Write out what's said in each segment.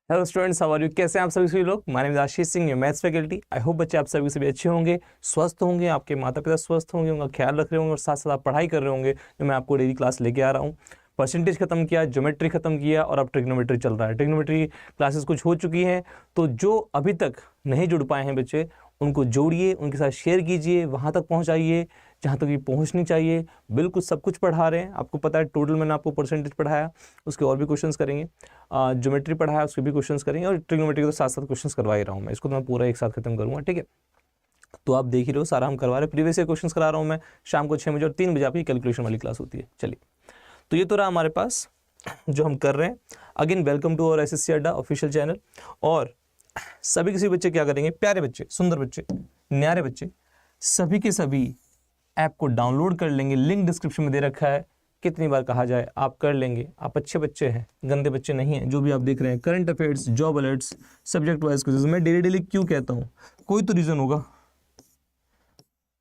Hello students, how are you? कैसे हैं आप सभी लोग? My name is Ashish Singh, your maths faculty. I hope बच्चे आप सभी अच्छे होंगे, स्वस्थ होंगे, आपके माता पिता स्वस्थ होंगे, उनका ख्याल रख रहे होंगे और साथ साथ आप पढ़ाई कर रहे होंगे जो मैं आपको डेली क्लास लेके आ रहा हूँ। परसेंटेज खत्म किया, ज्योमेट्री खत्म किया और अब ट्रिग्नोमेट्री चल रहा है। ट्रिग्नोमेट्री क्लासेस कुछ हो चुकी हैं, तो जो अभी तक नहीं जुड़ पाए हैं बच्चे, उनको जोड़िए, उनके साथ शेयर कीजिए, वहाँ तक पहुँचाइए जहाँ तक ये पहुँचनी चाहिए। बिल्कुल सब कुछ पढ़ा रहे हैं, आपको पता है टोटल मैंने आपको परसेंटेज पढ़ाया, उसके और भी क्वेश्चंस करेंगे, ज्योमेट्री पढ़ाया उसके भी क्वेश्चंस करेंगे और ट्रिग्नोमेट्री के तो साथ साथ क्वेश्चंस करवा ही रहा हूँ मैं। इसको तो मैं पूरा एक साथ खत्म करूँगा, ठीक है? तो आप देख ही रहे हो, सारा हम करवा रहे हैं। प्रीवियस ईयर क्वेश्चंस करा रहा हूँ मैं, शाम को 6 बजे और 3 बजे आपकी कैलकुलेशन वाली क्लास होती है। चलिए, तो ये तो रहा हमारे पास जो हम कर रहे हैं। Again welcome to our SSC Adda official channel. और सभी किसी बच्चे क्या करेंगे, प्यारे बच्चे, सुंदर बच्चे, न्यारे बच्चे, सभी के सभी ऐप को डाउनलोड कर लेंगे। लिंक डिस्क्रिप्शन में दे रखा है। कितनी बार कहा जाए, आप कर लेंगे। आप अच्छे बच्चे हैं, गंदे बच्चे नहीं हैं। जो भी आप देख रहे हैं, current affairs, job alerts, subject wise quiz, मैं डेली डेली क्यों कहता हूँ? कोई तो रीज़न होगा,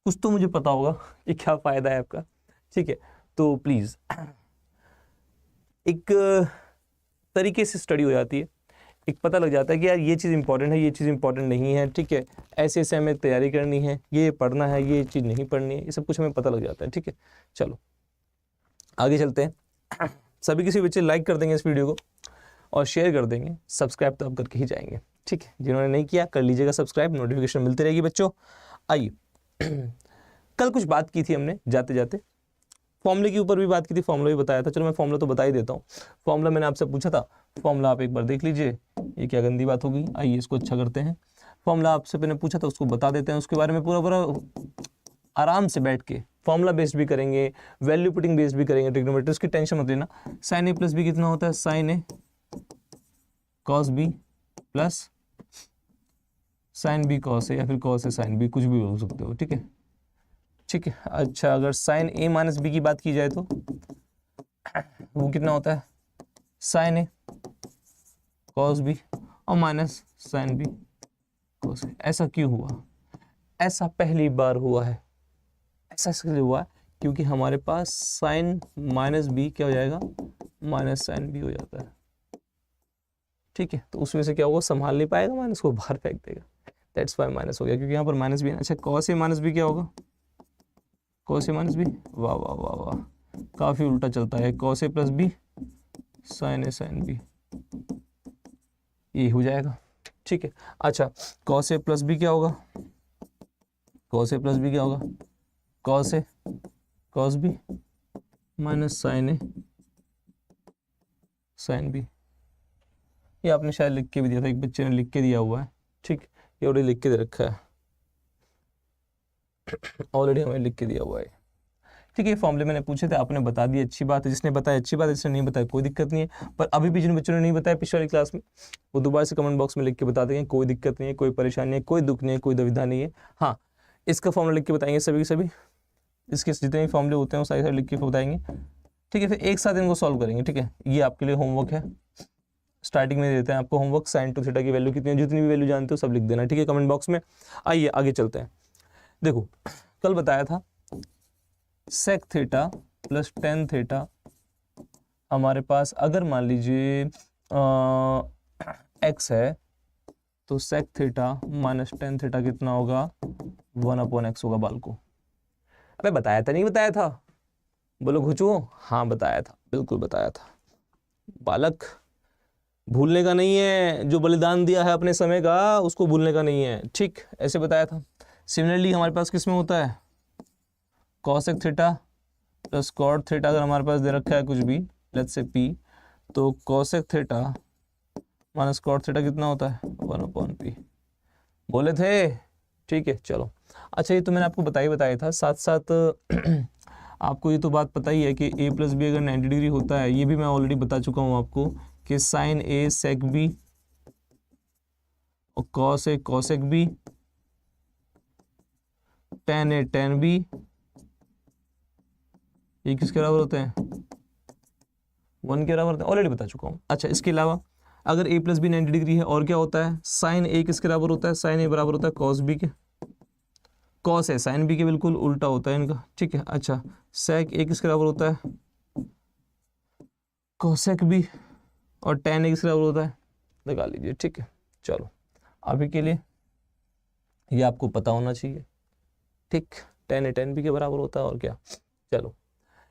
कुछ तो मुझे पता होगा कि क्या फ़ायदा है आपका, ठीक है? तो प्लीज़ एक तरीके से स्टडी हो जाती है, एक पता लग जाता है कि यार ये चीज़ इंपॉर्टेंट है, ये चीज़ इंपॉर्टेंट नहीं है, ठीक है? ऐसे ऐसे हमें तैयारी करनी है, ये पढ़ना है, ये चीज़ नहीं पढ़नी है, ये सब कुछ हमें पता लग जाता है, ठीक है? चलो आगे चलते हैं। सभी किसी बच्चे लाइक कर देंगे इस वीडियो को और शेयर कर देंगे। सब्सक्राइब तो आप करके ही जाएंगे, ठीक है? जिन्होंने नहीं किया कर लीजिएगा सब्सक्राइब, नोटिफिकेशन मिलती रहेगी बच्चों। आइए, कल कुछ बात की थी हमने जाते जाते, फॉर्मूले के ऊपर भी बात की थी, फॉर्मूला भी बताया था। चलो मैं फॉर्मूला तो बता ही देता हूँ। फॉर्मूला मैंने आपसे पूछा था, फॉर्मूला आप एक बार देख लीजिए। ये क्या गंदी बात होगी, आइए इसको अच्छा करते हैं। फॉर्मूला आपसे मैंने पूछा था, उसको बता देते हैं, उसके बारे में पूरा पूरा आराम से बैठ के फॉर्मूला बेस्ड भी करेंगे, वैल्यू पुटिंग बेस्ड भी करेंगे। ट्रिग्नोमेट्री की टेंशन मत लेना। साइन ए प्लस बी कितना होता है? Sine A cos B plus sine B cos A, या फिर कॉस ए साइन बी, कुछ भी बोल सकते हो, ठीक है? ठीक है, अच्छा अगर साइन ए माइनस बी की बात की जाए तो वो कितना होता है? साइन ए कॉस बी और माइनस साइन बी कॉस ए। ऐसा क्यों हुआ? ऐसा पहली बार हुआ है। ऐसा इसलिए हुआ है क्योंकि हमारे पास साइन माइनस बी क्या हो जाएगा? माइनस साइन बी हो जाता है, ठीक है? तो उसमें से क्या होगा, संभाल नहीं पाएगा, माइनस को बाहर फेंक देगा। दैट्स वाई माइनस हो गया, क्योंकि यहाँ पर माइनस बी है। अच्छा, कॉस ए माइनस बी क्या होगा? कॉस ए माइनस बी, वाह वाह वाह वाह, काफ़ी उल्टा चलता है। Cos A plus B sign A sine B, ये हो जाएगा, ठीक है? अच्छा, कॉस ए प्लस बी क्या होगा? कॉस ए प्लस बी क्या होगा? Cos A cos B minus sign A sine B. ये आपने शायद लिख के भी दिया था, एक बच्चे ने लिख के दिया हुआ है, ठीक? ये ऑलरेडी लिख के दे रखा है, ऑलरेडी हमें लिख के दिया हुआ है, ठीक है? फॉर्मूले मैंने पूछे थे, आपने बता दिया, अच्छी बात है। जिसने बताया अच्छी बात है, जिसने नहीं बताया कोई दिक्कत नहीं है। पर अभी भी जिन बच्चों ने नहीं बताया पिछले वाली क्लास में, वो दोबारा से कमेंट बॉक्स में लिख के बता देंगे। कोई दिक्कत नहीं है, कोई परेशानी है, कोई दुख नहीं है, कोई दुविधा नहीं है। हाँ, इसका फॉर्मूला लिख के बताएंगे सभी के सभी, इसके जितने भी फॉर्मूले होते हैं वो सारे सारे लिख के बताएंगे, ठीक है? फिर एक साथ इनको सॉल्व करेंगे, ठीक है? ये आपके लिए होमवर्क है। स्टार्टिंग में देते हैं आपको होमवर्क, साइन टू थीटा की वैल्यू कितनी है, जितनी भी वैल्यू जानते हो सब लिख देना, ठीक है? कमेंट बॉक्स में। आइए आगे चलते हैं। देखो, कल बताया था sec theta plus tan theta हमारे पास, अगर मान लीजिए एक्स है तो sec theta minus tan theta कितना होगा? 1/x होगा। बाल को अबे बताया था नहीं बताया था? बोलो घुचो। हाँ बताया था, बिल्कुल बताया था। बालक भूलने का नहीं है, जो बलिदान दिया है अपने समय का उसको भूलने का नहीं है, ठीक? ऐसे बताया था। सिमिलरली हमारे पास किस में होता है? Cosec theta plus cot theta, अगर हमारे पास दे रखा है कुछ भी, लेट्स से पी, तो cosec theta minus cot theta कितना होता है? 1/p। बोले थे, ठीक है? चलो, अच्छा ये तो मैंने आपको बताया था। साथ साथ आपको ये तो बात पता ही है कि a प्लस बी अगर 90 डिग्री होता है, ये भी मैं ऑलरेडी बता चुका हूँ आपको कि साइन ए सेक बी और cos A cosec B, ten A ten B, ये किसके बराबर होते हैं? 1 के बराबर होते हैं, ऑलरेडी बता चुका हूँ। अच्छा, इसके अलावा अगर a प्लस बी 90 डिग्री है और क्या होता है? साइन ए किसके बराबर होता है? साइन ए बराबर होता है कॉस बी के। कॉस है साइन बी के बिल्कुल उल्टा होता है इनका, ठीक है? अच्छा, सेक ए किसके बराबर होता है? कॉसेक बी, और टेन ए किसके बराबर होता है? निकाल लीजिए, ठीक है। चलो अभी के लिए ये आपको पता होना चाहिए, ठीक। tan tan भी के बराबर होता है और क्या। चलो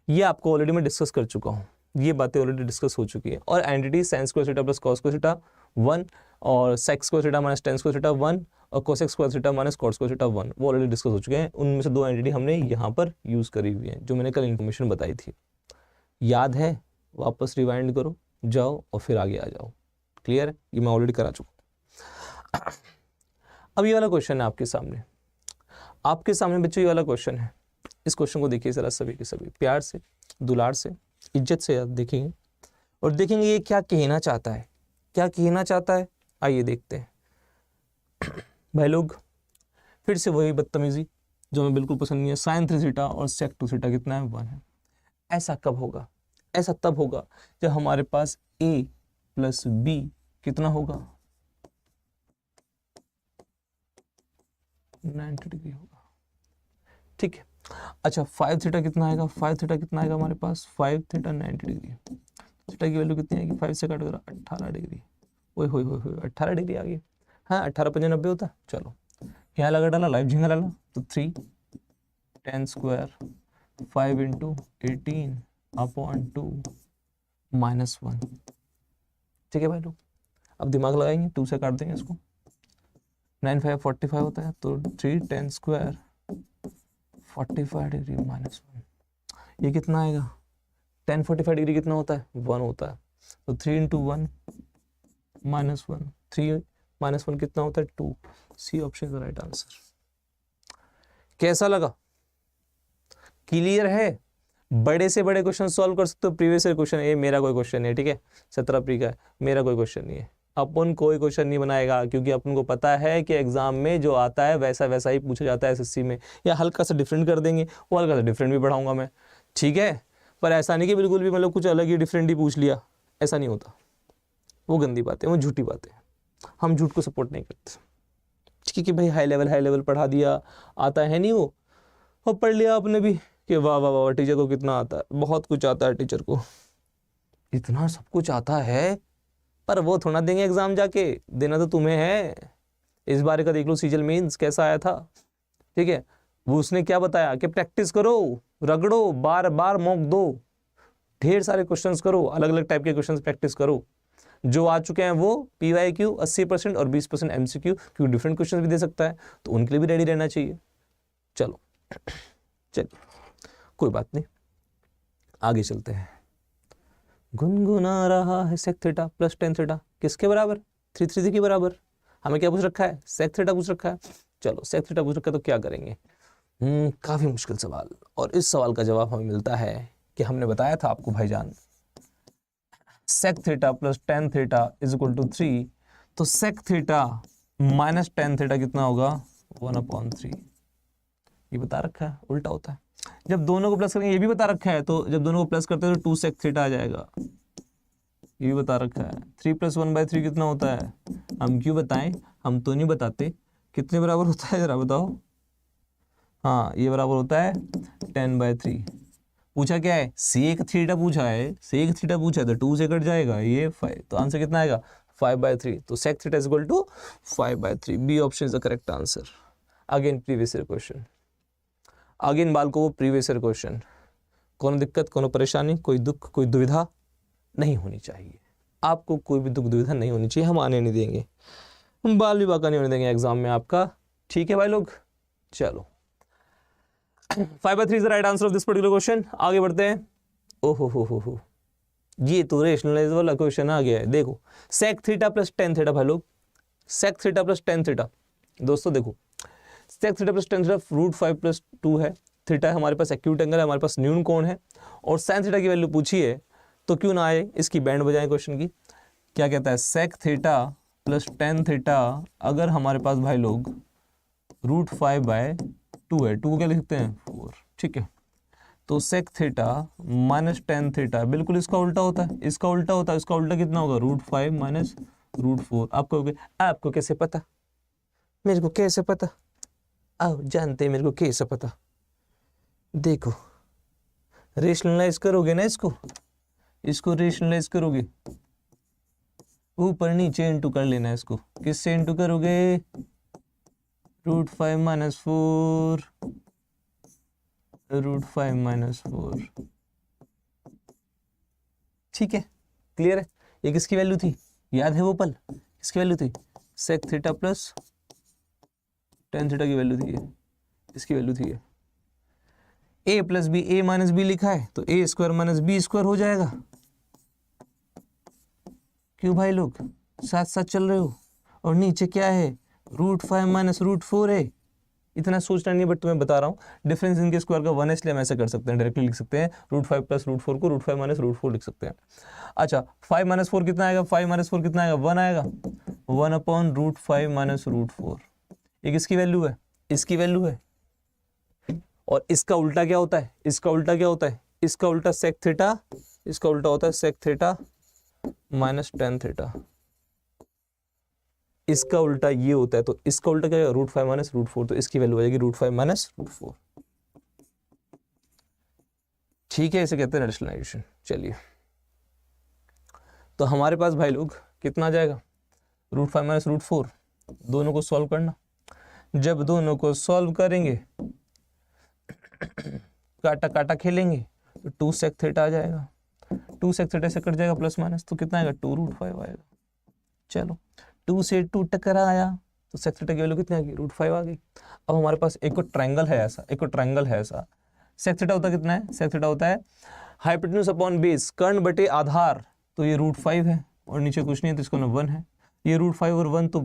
ये आपको ऑलरेडी मैं डिस्कस कर चुका हूँ, ये बातें ऑलरेडी डिस्कस हो चुकी है। और entity sin square theta plus cos square theta 1 और sec square theta minus tan square theta 1 और cosec square theta minus cot square theta 1 वो ऑलरेडी डिस्कस हो चुके हैं। उनमें से 2 एंटिटी हमने यहाँ पर यूज़ करी हुई है जो मैंने कल इन्फॉर्मेशन बताई थी। याद है? वापस रिवाइंड करो, जाओ और फिर आगे आ जाओ। क्लियर है? ये मैं ऑलरेडी करा चुका हूँ। अब ये वाला क्वेश्चन है आपके सामने, आपके सामने बच्चों ये वाला क्वेश्चन है। इस क्वेश्चन को देखिए जरा सभी के सभी प्यार से, दुलार से, इज्जत से आप देखेंगे और देखेंगे ये क्या कहना चाहता है, क्या कहना चाहता है। आइए देखते हैं भाई लोग। फिर से वही बदतमीजी जो हमें बिल्कुल पसंद नहीं है। sin 3 थीटा और sec 2 थीटा कितना है? 1 है। ऐसा कब होगा? ऐसा तब होगा जब हमारे पास a प्लस b कितना होगा? 90 डिग्री होगा, ठीक है। अच्छा 5 थीटा कितना आएगा? 5 थीटा कितना आएगा हमारे पास? 5 थीटा 90 डिग्री। थीटा की वैल्यू कितनी आएगी? 5 से काट कर 18 डिग्री। ओए होए होए होए 18 डिग्री आ गई। हाँ 18 × 5 = 90 होता है। चलो यहाँ लगा डाला, लाइव झिंगा डाला तो 3 tan स्क्वायर 5 × 18/2 -1, ठीक है भाई लोग। अब दिमाग लगाएंगे, 2 से काट देंगे इसको। 9 5 45 होता है तो 3 tan स्क्वायर 45 डिग्री -1, ये कितना आएगा? tan 45 डिग्री कितना होता है? 1 होता है तो 3 × 1 -1, 3 -1 कितना होता है? 2। C option is the right answer. कैसा लगा? क्लियर है? बड़े से बड़े क्वेश्चन सॉल्व कर सकते हो। प्रीवियस ईयर क्वेश्चन, ये मेरा कोई क्वेश्चन नहीं है, ठीक है। 17 प्री का है, मेरा कोई क्वेश्चन नहीं है। अपन कोई क्वेश्चन नहीं बनाएगा क्योंकि अपन को पता है कि एग्जाम में जो आता है वैसा वैसा ही पूछा जाता है एसएससी में, या हल्का सा डिफरेंट कर देंगे, वो हल्का सा डिफरेंट भी पढ़ाऊंगा मैं, ठीक है। पर ऐसा नहीं कि बिल्कुल भी मतलब कुछ अलग ही डिफरेंट ही पूछ लिया, ऐसा नहीं होता। वो गंदी बातें, वो झूठी बातें, हम झूठ को सपोर्ट नहीं करते, ठीक है। कि भाई हाई लेवल पढ़ा दिया, आता है नहीं वो, और पढ़ लिया आपने भी कि वाह वाह वाह टीचर को कितना आता है, बहुत कुछ आता है टीचर को, इतना सब कुछ आता है, पर वो थोड़ा देंगे एग्जाम जाके, देना तो तुम्हें है। इस बार का देख लो सीजल मीन्स कैसा आया था, ठीक है। वो उसने क्या बताया कि प्रैक्टिस करो, रगड़ो, बार बार मॉक दो, ढेर सारे क्वेश्चंस करो, अलग अलग टाइप के क्वेश्चंस प्रैक्टिस करो। जो आ चुके हैं वो PYQ 80% और 20% MCQ, क्योंकि डिफरेंट क्वेश्चन भी दे सकता है, तो उनके लिए भी रेडी रहना चाहिए। चलो चलिए कोई बात नहीं, आगे चलते हैं। गुनगुना रहा है sec theta plus tan theta किसके बराबर? 3 के बराबर। हमें क्या पूछ रखा है? sec थीटा पूछ रखा है। चलो sec थीटा पूछ रखा है तो क्या करेंगे? काफी मुश्किल सवाल, और इस सवाल का जवाब हमें मिलता है कि हमने बताया था आपको भाईजान, sec theta plus tan theta = 3, तो sec theta minus tan theta कितना होगा? 1/3। ये बता रखा है, उल्टा होता है। जब दोनों को प्लस करेंगे, ये भी बता रखा है, तो जब दोनों को प्लस करते हैं तो 2 sec थीटा आ जाएगा, ये भी बता रखा है। 3 + 1/3 कितना होता है? हम क्यों बताएं, हम तो नहीं बताते। कितने बराबर होता है जरा बताओ? हाँ ये बराबर होता है 10/3। पूछा क्या है? sec थीटा पूछा है, sec थीटा पूछा है तो 2 से कट जाएगा, ये 5, तो आंसर कितना आएगा? 5/3। तो sec theta = 5/3। B option is the correct answer. Again previous year question, again बाल को वो प्रीवियस ईयर क्वेश्चन। कोनो दिक्कत, कोनो परेशानी, कोई दुख, कोई दुविधा नहीं होनी चाहिए। आपको कोई भी दुख दुविधा नहीं होनी चाहिए, हम आने नहीं देंगे, हम बाल भी बाका नहीं होने देंगे एग्जाम में आपका, ठीक है भाई लोग। चलो 5/3 is the right answer of this particular question. आगे बढ़ते हैं। ओहो हो, ये तो रेशनलाइज वाला क्वेश्चन आ गया है। देखो sec theta plus tan theta भाई लोग, sec theta plus tan theta, दोस्तों देखो sec theta plus tan theta √5 + 2 है, थीटा हमारे पास एक्यूट एंगल है, हमारे पास न्यून कोण है, और sin थीटा की वैल्यू पूछी है, तो क्यों ना आए इसकी बैंड बजाएं क्वेश्चन की। क्या कहता है? sec theta plus tan theta अगर हमारे पास भाई लोग √5/2 है, 2 को क्या लिख सकते हैं? 4, ठीक है। तो sec theta minus tan theta बिल्कुल इसका उल्टा होता है, इसका उल्टा होता है, इसका उल्टा कितना होगा? √5 - √4। आपको कैसे पता? मेरे को कैसे पता? आओ जानते मेरे को कैसे पता? देखो रेशनलाइज करोगे ना, इसको रेशनलाइज करोगे ऊपर नीचे इंटू कर लेना है इसको। किससे इंटू करोगे? √5 - 4, √5 - 4। ठीक है, क्लियर है। ये किसकी वैल्यू थी, याद है वो पल? किसकी वैल्यू थी? Sec theta plus tan theta की वैल्यू थी ये, इसकी वैल्यू थी ये। a plus B, a minus B लिखा है तो a square minus B square हो जाएगा। क्यों भाई लोग साथ साथ चल रहे हो? और नीचे क्या है? √5 - √4 है। इतना सोचना नहीं, बट तुम्हें बता रहा हूँ डिफरेंस इनके स्क्वायर का 1 है, इसलिए हम ऐसे कर सकते हैं, डायरेक्टली लिख सकते हैं √5 + √4 को √5 - √4 लिख सकते हैं। अच्छा, 5 - 4 कितना आएगा? 5 - 4 कितना आएगा? 1 आएगा। 1/√5 - √4। ये किसकी वैल्यू है? इसकी वैल्यू है। और इसका उल्टा क्या होता है? इसका उल्टा क्या होता है? इसका उल्टा सेक थीटा, इसका उल्टा होता है sec theta minus tan theta. इसका उल्टा ये होता है, तो इसका उल्टा क्या है? √5 - √4, तो इसकी वैल्यू आ जाएगी √5 - √4। ठीक है, इसे कहते हैं रैशनलाइजेशन। चलिए, तो हमारे पास भाई लोग कितना आ जाएगा? √5 - √4। दोनों को सॉल्व करना। जब दोनों को सॉल्व करेंगे, काटा काटा खेलेंगे, तो 2 सेक थीटा आ जाएगा। 2 सेक थीटा से कट जाएगा प्लस माइनस, तो कितना आएगा? 2√5 आएगा। चलो, 2 से 2 टकराया तो सेक थीटा की वैल्यू कितनी आ गई? √5 आ गई। अब हमारे पास एक और ट्रायंगल है ऐसा, एक और ट्रायंगल है ऐसा। सेक थीटा होता कितना है? सेक थीटा होता है हाइपोटेन्यूज अपॉन बेस, कर्ण बटे आधार, तो ये √5 है और नीचे कुछ नहीं है तो इसका 1 है। ये √5 और 1 तो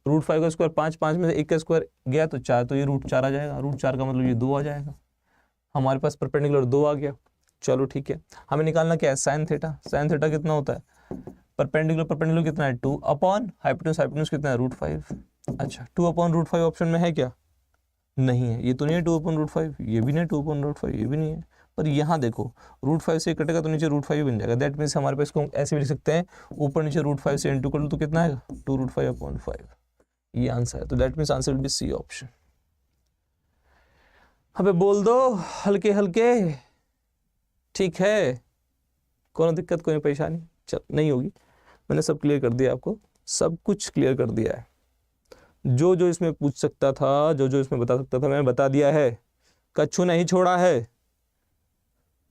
√5 का स्क्वायर 5, 5 में से 1 का स्क्वायर गया तो 4, तो ये √4 आ जाएगा। √4 का मतलब ये 2 आ जाएगा। हमारे पास परपेंडिकुलर 2 आ गया। चलो ठीक है, हमें निकालना क्या है? Sine theta. साइन थीटा कितना होता है? परपेंडिकुलर, परपेंडिकुलर कितना है? 2 अपॉन हाइपोटेन्यूज, हाइपोटेन्यूज कितना है? √5। अच्छा, 2/√5 ऑप्शन में है क्या? नहीं है। ये तो नहीं है 2/√5, ये भी नहीं 2/√5, ये भी नहीं है। पर यहाँ देखो, √5 से कटेगा तो नीचे √5 बन जाएगा। दैट मीन्स हमारे पास इसको ऐसे भी लिख सकते हैं, ऊपर नीचे √5 से इंटू कर लो तो कितना आएगा? 2√5/5। ये आंसर है। तो that means answer will be C option. अबे बोल दो हल्के हल्के। ठीक है, कोई दिक्कत, कोई परेशानी चल नहीं होगी। मैंने सब क्लियर कर दिया, आपको सब कुछ क्लियर कर दिया है। जो जो इसमें पूछ सकता था, जो जो इसमें बता सकता था, मैंने बता दिया है। कच्छू नहीं छोड़ा है,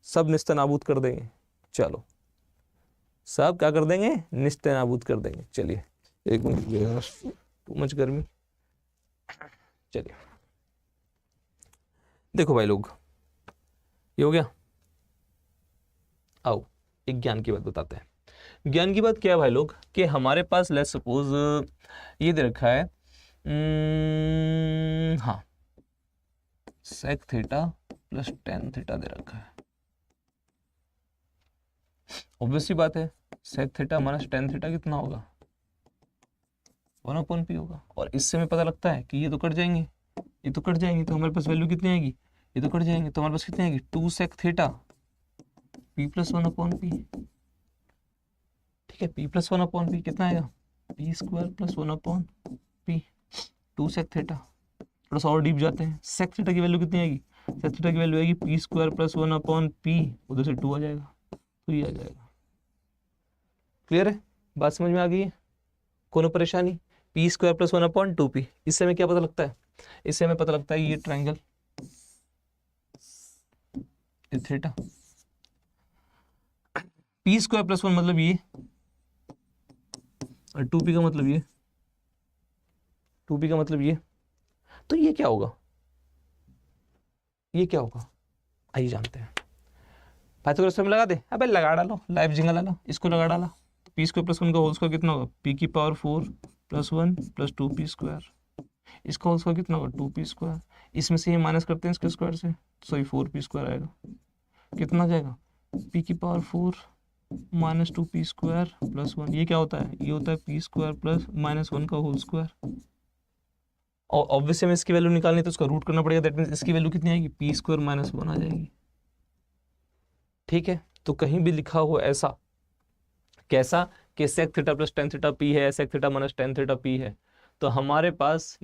सब निस्तनाबूद कर देंगे। चलो, सब क्या कर देंगे? निस्तनाबूद कर देंगे। चलिए, एक मिनट, टू मच गर्मी। चलिए देखो भाई लोग, ये हो गया। आओ एक ज्ञान की बात बताते हैं। ज्ञान की बात क्या है भाई लोग, कि हमारे पास लेट्स सपोज ये दे रखा है, हाँ, sec theta plus tan theta दे रखा है। ऑब्वियसली बात है, sec theta minus tan theta कितना होगा? 1/p होगा। और इससे हमें पता लगता है कि ये तो कट जाएंगे, ये तो कट जाएंगे, तो हमारे पास वैल्यू कितनी आएगी? ये तो कट जाएंगे, तो हमारे पास कितनी आएगी? 2 सेक थीटा p + 1/p। ठीक है, p + 1/p कितना आएगा? p² + 1/p। 2 sec theta. थोड़ा सा और डीप जाते हैं, सेक थीटा की वैल्यू कितनी आएगी? सेक थीटा की वैल्यू आएगी p² + 1/p, उधर से 2 आ जाएगा, तो ये आ जाएगा। क्लियर है? बात समझ में आ गई है? कोनो परेशानी? p² + 1/2p। इससे हमें क्या पता लगता है? इससे हमें पता लगता है ये ट्रायंगल थीटा, p² + 1 मतलब ये, और 2p का मतलब ये, 2p का मतलब ये, तो ये क्या होगा? ये क्या होगा? आइए जानते हैं। पाइथागोरस में लगा दे, अबे लगा डालो, लाइपज़िग वाला इसको लगा डाला। p² + 1 का होल स्क्वायर कितना होगा? p⁴ + 1 + 2p²। इसका होल स्क्वायर कितना होगा? 2p²। इसमें से ये माइनस करते हैं इसके स्क्वायर से, सॉरी 4p² आएगा। कितना जाएगा? p⁴ - 2p² + 1। ये क्या होता है? ये होता है p² + -1 का होल स्क्वायर। और ऑब्वियसली हमें इसकी वैल्यू निकालनी है तो उसका रूट करना पड़ेगा। दैट मीन्स इसकी वैल्यू कितनी आएगी? p² - 1 आ जाएगी। ठीक है, तो कहीं भी लिखा हो ऐसा, कैसा कि sec theta plus tan theta p है, sec theta minus tan theta p है, तो हमारे पास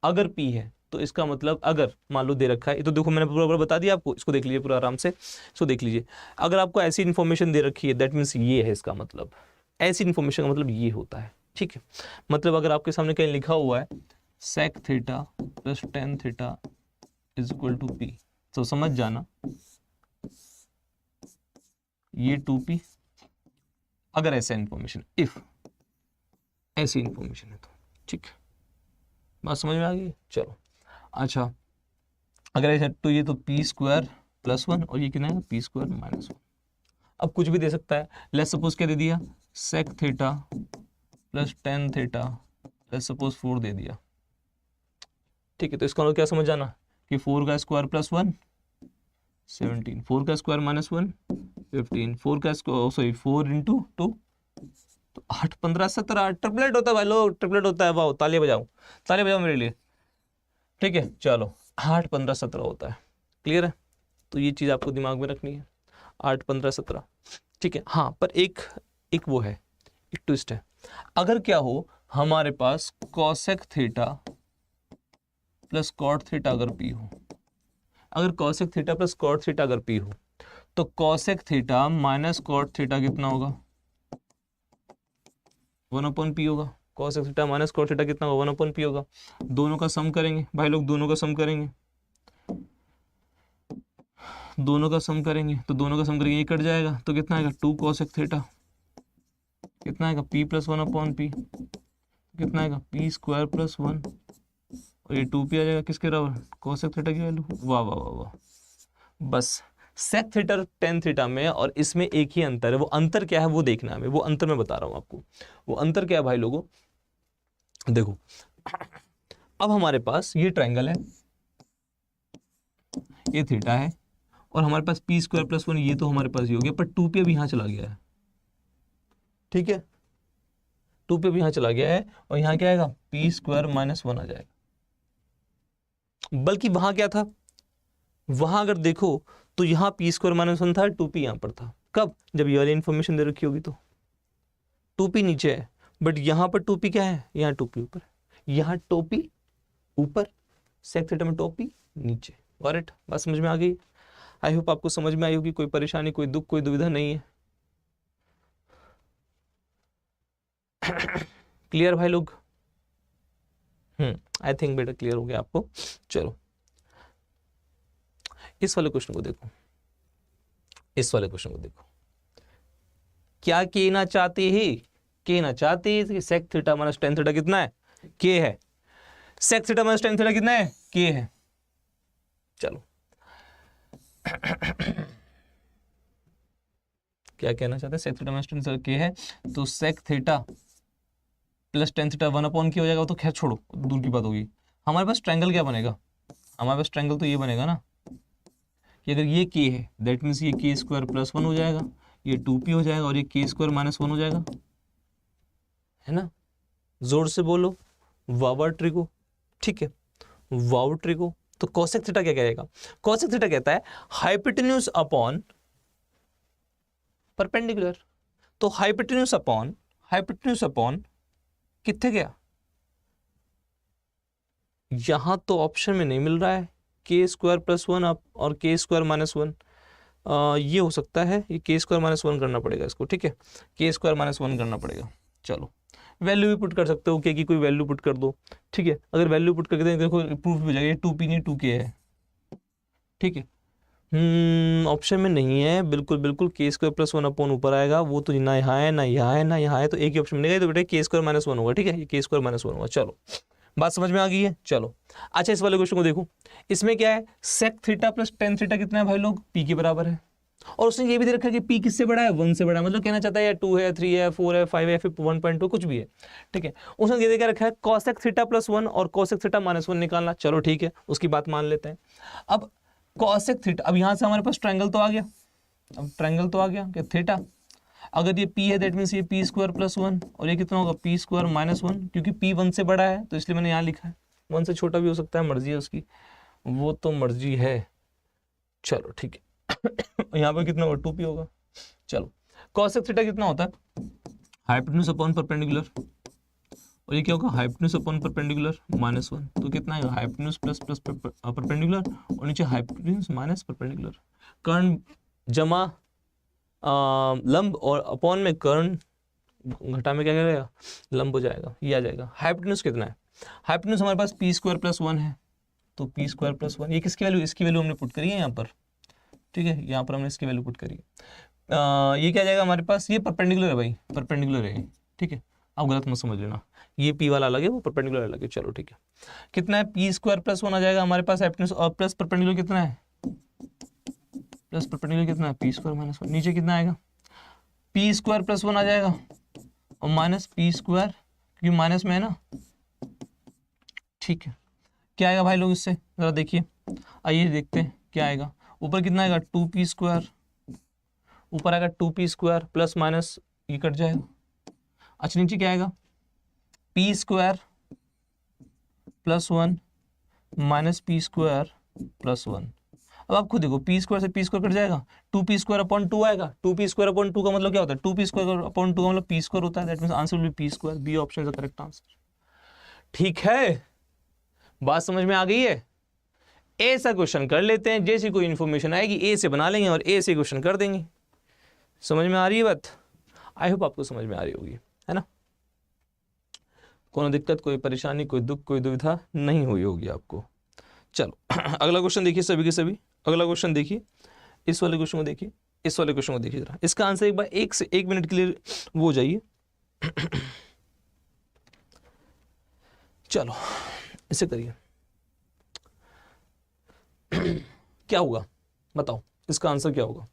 अगर p है तो इसका मतलब, अगर मान लो दे रखा है, ये तो देखो मैंने पूरा बता दिया आपको, इसको देख लीजिए पूरा आराम से, इसको देख लीजिए। अगर आपको ऐसी इन्फॉर्मेशन दे रखी है दैट मीन्स ये है इसका मतलब, ऐसी इन्फॉर्मेशन का मतलब ये होता है, ठीक है। मतलब अगर आपके सामने कहीं लिखा हुआ है sec theta plus tan theta is equal to P, तो समझ जाना ये 2p, अगर ऐसा इन्फॉर्मेशन, इफ ऐसी इन्फॉर्मेशन है तो, ठीक है, बात समझ में आ गई। चलो अच्छा, अगर ऐसा तो ये तो पी स्क्वायर प्लस 1 और ये कितना है पी स्क्वायर माइनस 1। अब कुछ भी दे सकता है, लेट्स सपोज क्या दे दिया sec theta plus tan theta, let's suppose 4 दे दिया, ठीक है। तो इसका मतलब क्या समझ जाना कि 4 का स्क्वायर प्लस 1 17, 4 का स्क्वायर माइनस 1 15, 4 का स्क्वायर सॉरी 4 इंटू 2 तो 8 15 17, ट्रिपलेट होता है भाई लोग, ट्रिपलेट होता है। वाह, ताली बजाओ, ताली बजाओ मेरे लिए, ठीक है। चलो 8 15 17 होता है, क्लियर है। तो ये चीज़ आपको दिमाग में रखनी है, 8 15 17, ठीक है। हाँ, पर एक वो है, एक ट्विस्ट है। अगर क्या हो हमारे पास cosec theta plus cot theta अगर p हो, अगर cosec theta plus cot theta अगर p हो, तो cosec theta minus cot theta कितना होगा 1/p होगा। cosec theta minus cot theta कितना होगा 1/p होगा। दोनों का सम करेंगे भाई लोग, दोनों का सम करेंगे, दोनों का सम करेंगे तो दोनों का सम करेंगे, ये कट जाएगा तो कितना आएगा 2 cosec थीटा, कितना आएगा p प्लस 1/p, कितना आएगा p स्क्वायर प्लस 1 और ये 2p आ जाएगा किसके बराबर cosec थीटा की वैल्यू। वाह वाह वाह वाह, बस sec थीटा और tan थीटा में और इसमें एक ही अंतर है। वो अंतर क्या है वो देखना है हमें, वो अंतर मैं बता रहा हूँ आपको। वो अंतर क्या है भाई लोगों, देखो अब हमारे पास ये ट्रायंगल है, ये थीटा है और हमारे पास पी स्क्वायर प्लस 1, ये तो हमारे पास ही हो गया, पर 2p अब यहाँ चला गया है, ठीक है। 2p अब यहाँ चला गया है और यहाँ क्या आएगा पी स्क्वायर माइनस 1 आ जाएगा। बल्कि वहां क्या था, वहां अगर देखो तो यहाँ पी स्क्वायर माइनस 1 था, 2p यहाँ पर था। कब, जब ये वाली इंफॉर्मेशन दे रखी होगी तो 2p नीचे है, बट यहाँ पर 2p क्या है, यहाँ 2p ऊपर, यहाँ 2p ऊपर, sec थीटा में 2p नीचे। ऑलराइट, बात समझ में आ गई। आई होप आपको समझ में आई होगी, कोई परेशानी कोई दुख कोई दुविधा नहीं है। क्लियर भाई लोग, आई थिंक बेटा क्लियर हो गया आपको। चलो इस वाले क्वेश्चन को देखो, इस वाले क्वेश्चन को देखो, क्या कहना चाहते हैं, कहना चाहते हैं कि sec theta minus tan theta कितना है k है, sec theta minus tan theta कितना है k है। चलो क्या कहना चाहते हैं, sec theta minus tan theta k है, तो sec theta plus tan theta 1/k हो जाएगा। वो तो खैर छोड़ो, दूर की बात होगी। हमारे पास ट्रायंगल क्या बनेगा, हमारे पास ट्रायंगल तो ये बनेगा ना कि अगर ये k है दैट मीन्स ये k स्क्वायर प्लस 1 हो जाएगा, ये 2p हो जाएगा और ये k स्क्वायर माइनस 1 हो जाएगा, है ना। जोर से बोलो वावर ट्रिको, ठीक है, वाव ट्रिको। तो cosec थीटा क्या कहेगा, cosec थीटा कहता है हाइपोटेन्यूज अपॉन परपेंडिकुलर। तो हाइपोटेन्यूज अपॉन कितने गया, यहां तो ऑप्शन में नहीं मिल रहा है, k स्क्वायर प्लस 1 अप और k स्क्वायर माइनस 1, ये हो सकता है, ये k स्क्वायर माइनस 1 करना पड़ेगा इसको, ठीक है, k स्क्वायर माइनस 1 करना पड़ेगा। चलो वैल्यू भी पुट कर सकते हो, k की कोई वैल्यू पुट कर दो, ठीक है। अगर वैल्यू पुट करके देखो प्रूफ भी हो जाएगा, ये 2p नहीं 2k है, ठीक है। ऑप्शन में नहीं है, बिल्कुल बिल्कुल k स्क्वायर प्लस 1 अपॉन ऊपर आएगा, वो तो ना यहाँ है ना यहाँ है ना यहाँ है, तो एक ही ऑप्शन मिलेगा, तो बेटा k स्क्वायर माइनस 1 होगा, ठीक है, ये k स्क्वायर माइनस 1 होगा। चलो बात समझ में आ गई है। चलो अच्छा, इस वाले क्वेश्चन को देखो, इसमें क्या है sec theta plus tan theta कितना है भाई लोग, p के बराबर है, और उसने ये भी दे रखा है कि p किससे बड़ा है 1 से बड़ा है, मतलब कहना चाहता है या 2 है 3 है 4 है 5 है फिर 1.2 कुछ भी है, ठीक है। उसने ये देकर रखा है cosec थीटा प्लस 1 और cosec थीटा माइनस 1 निकालना। चलो ठीक है, उसकी बात मान लेते हैं। अब cosec थीटा, अब यहां से हमारे पास ट्रायंगल तो आ गया, अब ट्रायंगल तो आ गया कि थीटा अगर ये p है दैट मीन्स ये p स्क्वायर प्लस 1 और ये कितना होगा p स्क्वायर माइनस 1, क्योंकि p 1 से बड़ा है तो इसलिए मैंने यहाँ लिखा है, 1 से छोटा भी हो सकता है, मर्जी है उसकी, वो तो मर्जी है। चलो ठीक है, यहाँ पे कितना होगा 2p होगा। चलो cosec थीटा कितना होता है हाइपोटेन्यूज अपॉन परपेंडिकुलर, और ये क्या होगा हाइपोटेन्यूज अपॉन परपेंडिकुलर माइनस 1, तो कितना है हाइपोटेन्यूज प्लस प्लस परपेंडिकुलर और नीचे हाइपोटेन्यूज माइनस परपेंडिकुलर, कर्ण जमा लंब और अपॉन में कर्ण घटा में क्या करेगा, लंब हो जाएगा, ये आ जाएगा। हाइपोटेन्यूज कितना है, हाइपोटेन्यूज हमारे पास पी स्क्वायर प्लस 1 है, तो पी स्क्वायर प्लस 1, ये किसकी वैल्यू, इसकी वैल्यू हमने पुट करी है यहाँ पर, ठीक है, यहाँ पर हमने इसकी वैल्यू पुट करी है। ये क्या आ जाएगा हमारे पास, ये परपेंडिकुलर है भाई, परपेंडिकुलर है, ठीक है, अब गलत मत समझ लेना, ये पी वाला अलग है, वो परपेंडिकुलर अलग है, चलो ठीक है। कितना है, पी स्क्वायर प्लस 1 आ जाएगा हमारे पास हाइपोटेन्यूज, और प्लस परपेंडिकुलर कितना है, प्लस परपेंडिकुलर कितना है, पी स्क्वायर माइनस 1, नीचे कितना आएगा, पी स्क्वायर प्लस 1 आ जाएगा और माइनस पी स्क्वायर, क्योंकि माइनस में है ना, ठीक है। क्या आएगा भाई लोग इससे, जरा देखिए, आइए देखते हैं क्या आएगा। ऊपर कितना आएगा, 2p स्क्वायर, ऊपर आएगा 2p स्क्वायर प्लस माइनस ये कट जाएगा। अच्छा नीचे क्या आएगा, p square plus 1 minus P square plus 1। अब आप खुद देखो, पी स्क्वायर से पी स्क्वायर कट जाएगा, 2p स्क्वायर अपॉन 2 आएगा, 2p स्क्वायर अपॉन 2 का मतलब क्या होता है, 2p स्क्वायर अपॉन 2 का मतलब पी स्क्वायर होता है, that means answer will be P square, B option is the correct answer. ठीक है, बात समझ में आ गई है। ऐसा क्वेश्चन कर लेते हैं, जैसी कोई इन्फॉर्मेशन आएगी ए से बना लेंगे और ए से क्वेश्चन कर देंगे। समझ में आ रही है बात, आई होप आपको समझ में आ रही होगी, है ना, कोई दिक्कत, कोई परेशानी, कोई दुख, कोई दुविधा नहीं हुई होगी आपको। चलो अगला क्वेश्चन देखिए सभी के सभी, अगला क्वेश्चन देखिए, इस वाले क्वेश्चन को देखिए, इस वाले क्वेश्चन को देखिए जरा, इसका आंसर एक बार 1 से 1 मिनट के लिए वो हो जाइए। चलो इसे करिए, क्या होगा बताओ, इसका आंसर क्या होगा।